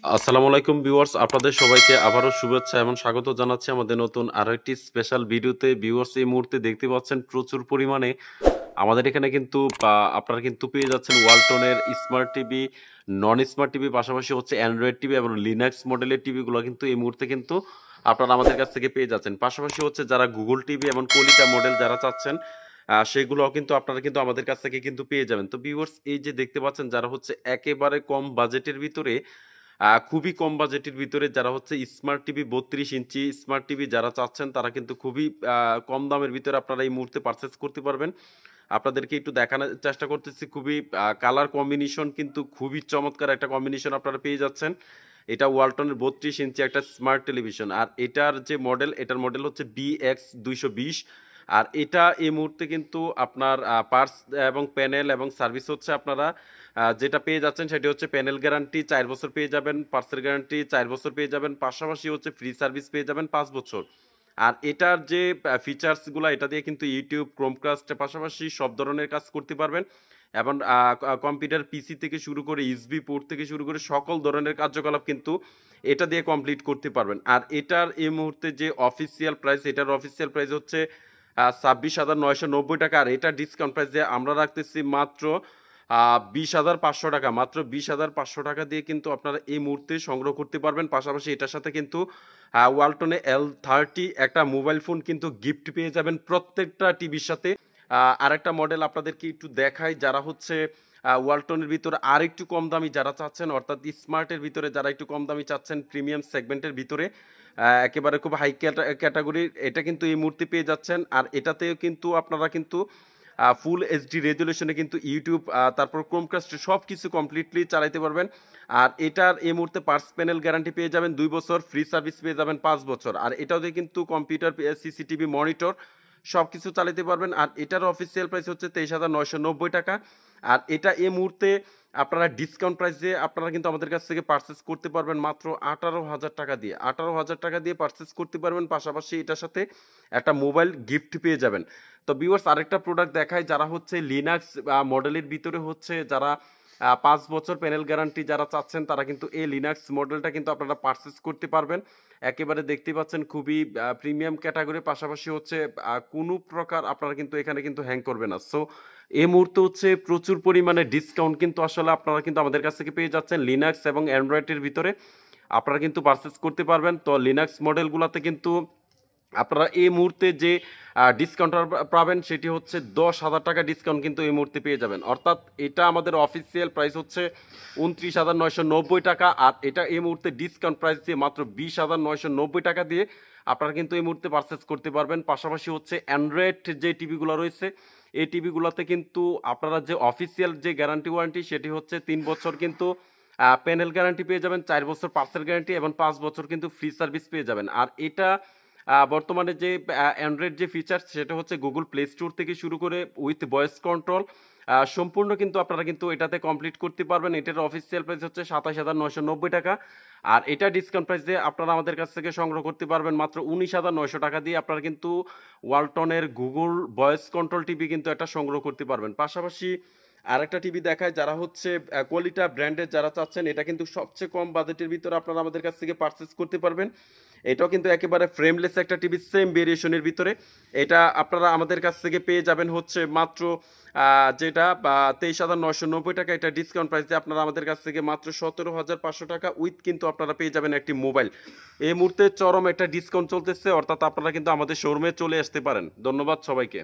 আসসালামু আলাইকুম ভিউয়ার্স, আপনাদের সবাইকে আবারও শুভেচ্ছা এবং স্বাগত জানাচ্ছি আমাদের নতুন আরো একটি স্পেশাল ভিডিওতে। ভিউয়ার্স, এই মুহূর্তে দেখতে পাচ্ছেন প্রচুর পরিমাণে আমাদের এখানে কিন্তু আপনারা কিন্তু পেয়ে যাচ্ছেন ওয়ালটনের smart TV, non smart TV, পাশাপাশি হচ্ছে অ্যান্ড্রয়েড টিভি এবং লিনাক্স মডেলের টিভিগুলো কিন্তু এই মুহূর্তে কিন্তু আপনারা আমাদের কাছ থেকে পেয়ে যাচ্ছেন। পাশাপাশি হচ্ছে যারা গুগল টিভি এবং কলিতা মডেল যারা চাচ্ছেন সেগুলোও কিন্তু আপনারা কিন্তু আমাদের কাছ থেকে কিন্তু পেয়ে যাবেন। তো ভিউয়ার্স, এই যে দেখতে পাচ্ছেন যারা হচ্ছে একেবারে কম বাজেটের ভিতরে, খুবই কম বাজেটের ভিতরে যারা হচ্ছে স্মার্ট টিভি 32 ইঞ্চি স্মার্ট টিভি যারা চাচ্ছেন তারা কিন্তু খুবই কম দামের ভিতরে আপনারা এই মুহূর্তে পারচেস করতে পারবেন। আপনাদেরকে একটু দেখানোর চেষ্টা করতেছি, খুবই কালার কম্বিনেশন কিন্তু খুবই চমৎকার একটা কম্বিনেশন আপনারা পেয়ে যাচ্ছেন। এটা ওয়ালটনের 32 ইঞ্চি একটা স্মার্ট টেলিভিশন, আর এটার যে মডেল, এটার মডেল হচ্ছে BX220। আর এটা এই মুহূর্তে কিন্তু আপনার পার্টস এবং প্যানেল এবং সার্ভিস হচ্ছে আপনারা যেটা পেয়ে যাচ্ছেন সেটি হচ্ছে প্যানেল গ্যারান্টি 4 বছর পেয়ে যাবেন, পার্টসের গ্যারান্টি 4 বছর পেয়ে যাবেন, পাশাপাশি হচ্ছে ফ্রি সার্ভিস পেয়ে যাবেন 5 বছর। আর এটার যে ফিচার্সগুলো, এটা দিয়ে কিন্তু ইউটিউব, ক্রোমকাস্টের পাশাপাশি সব ধরনের কাজ করতে পারবেন এবং কম্পিউটার পিসি থেকে শুরু করে ইউএসবি পোর্ট থেকে শুরু করে সকল ধরনের কার্যকলাপ কিন্তু এটা দিয়ে কমপ্লিট করতে পারবেন। আর এটার এই মুহূর্তে যে অফিসিয়াল প্রাইস, এটার অফিসিয়াল প্রাইস হচ্ছে 26,990 টাকা। আর এটা ডিসকাউন্ট প্রাইস দিয়ে আমরা রাখতেছি মাত্র 20,500 টাকা। মাত্র 20,500 টাকা দিয়ে কিন্তু আপনারা এই মুহূর্তে সংগ্রহ করতে পারবেন। পাশাপাশি এটার সাথে কিন্তু ওয়ালটনে L30 একটা মোবাইল ফোন কিন্তু গিফট পেয়ে যাবেন প্রত্যেকটা টিভির সাথে। আরেকটা মডেল আপনাদেরকে একটু দেখাই, যারা হচ্ছে ওয়ালটনের ভিতরে আর একটু কম দামি যারা চাচ্ছেন, অর্থাৎ স্মার্টের ভিতরে যারা একটু কম দামি চাচ্ছেন, প্রিমিয়াম সেগমেন্টের ভিতরে একেবারে খুব হাই ক্যাটাগরির, এটা কিন্তু এই মুহূর্তে পেয়ে যাচ্ছেন। আর এটাতেও কিন্তু আপনারা কিন্তু ফুল এইচডি রেজুলেশনে কিন্তু ইউটিউব, তারপর ক্রোমকাস্ট সব কিছু কমপ্লিটলি চালাইতে পারবেন। আর এটার এই মুহূর্তে পার্টস প্যানেল গ্যারান্টি পেয়ে যাবেন 2 বছর, ফ্রি সার্ভিস পেয়ে যাবেন 5 বছর। আর এটাও দিয়ে কিন্তু কম্পিউটার, সিসিটিভি, মনিটর সব কিছু চালাতে পারবেন। আর এটার অফিসিয়াল প্রাইস হচ্ছে 23,990 টাকা। আর এটা এই মুহূর্তে আপনারা ডিসকাউন্ট প্রাইসে আপনারা কিন্তু আমাদের কাছ থেকে পারচেস করতে পারবেন মাত্র 18,000 টাকা দিয়ে। 18,000 টাকা দিয়ে পারচেস করতে পারবেন, পাশাপাশি এটার সাথে একটা মোবাইল গিফট পেয়ে যাবেন। তো ভিউয়ার্স, আরেকটা প্রোডাক্ট দেখায়, যারা হচ্ছে লিনাক্স মডেলের ভিতরে হচ্ছে যারা 5 বছর প্যানেল গ্যারান্টি যারা চাচ্ছেন তারা কিন্তু এই লিনাক্স মডেলটা কিন্তু আপনারা পারচেস করতে পারবেন। একেবারে দেখতে পাচ্ছেন খুবই প্রিমিয়াম ক্যাটাগরি, পাশাপাশি হচ্ছে কোনো প্রকার আপনারা কিন্তু এখানে কিন্তু হ্যাং করবে না। সো এই মুহূর্তে হচ্ছে প্রচুর পরিমাণে ডিসকাউন্ট কিন্তু আসলে আপনারা কিন্তু আমাদের কাছ থেকে পেয়ে যাচ্ছেন লিনাক্স এবং অ্যান্ড্রয়েডের ভিতরে আপনারা কিন্তু পারচেস করতে পারবেন। তো লিনাক্স মডেলগুলোতে কিন্তু আপনারা এই মুহূর্তে যে ডিসকাউন্ট পাবেন সেটি হচ্ছে 10,000 টাকা ডিসকাউন্ট কিন্তু এই মুহূর্তে পেয়ে যাবেন। অর্থাৎ এটা আমাদের অফিসিয়াল প্রাইস হচ্ছে 29,990 টাকা, আর এটা এই মুহূর্তে ডিসকাউন্ট প্রাইস দিয়ে মাত্র 20,990 টাকা দিয়ে আপনারা কিন্তু এই মুহূর্তে পারচেস করতে পারবেন। পাশাপাশি হচ্ছে অ্যান্ড্রয়েড যে টিভিগুলো রয়েছে, এই টিভিগুলোতে কিন্তু আপনারা যে অফিসিয়াল যে গ্যারান্টি ওয়ারেন্টি সেটি হচ্ছে 3 বছর কিন্তু প্যানেল গ্যারান্টি পেয়ে যাবেন, 4 বছর পার্সেল গ্যারান্টি এবং 5 বছর কিন্তু ফ্রি সার্ভিস পেয়ে যাবেন। আর এটা বর্তমানে যে অ্যান্ড্রয়েড যে ফিচার্স সেটা হচ্ছে গুগল প্লে স্টোর থেকে শুরু করে উইথ ভয়েস কন্ট্রোল সম্পূর্ণ কিন্তু আপনারা কিন্তু এটাতে কমপ্লিট করতে পারবেন। এটার অফিসিয়াল প্রাইস হচ্ছে 27,990 টাকা। আর এটা ডিসকাউন্ট প্রাইস দিয়ে আপনারা আমাদের কাছ থেকে সংগ্রহ করতে পারবেন মাত্র 19,900 টাকা দিয়ে। আপনারা কিন্তু ওয়ালটনের গুগল ভয়েস কন্ট্রোল টিভি কিন্তু এটা সংগ্রহ করতে পারবেন। পাশাপাশি আরেকটা টিভি দেখায়, যারা হচ্ছে কোয়ালিটা ব্র্যান্ডের যারা চাচ্ছেন, এটা কিন্তু সবচেয়ে কম বাজেটের ভিতরে আপনারা আমাদের কাছ থেকে পারচেস করতে পারবেন। এটাও কিন্তু একেবারে ফ্রেমলেস একটা টিভি, সেম ভেরিয়েশনের ভিতরে। এটা আপনারা আমাদের কাছ থেকে পেয়ে যাবেন হচ্ছে মাত্র যেটা 23,990 টাকা। এটা ডিসকাউন্ট প্রাইস দিয়ে আপনারা আমাদের কাছ থেকে মাত্র 17,500 টাকা উইথ কিন্তু আপনারা পেয়ে যাবেন একটি মোবাইল। এই মুহূর্তে চরম একটা ডিসকাউন্ট চলতেছে, অর্থাৎ আপনারা কিন্তু আমাদের শোরুমে চলে আসতে পারেন। ধন্যবাদ সবাইকে।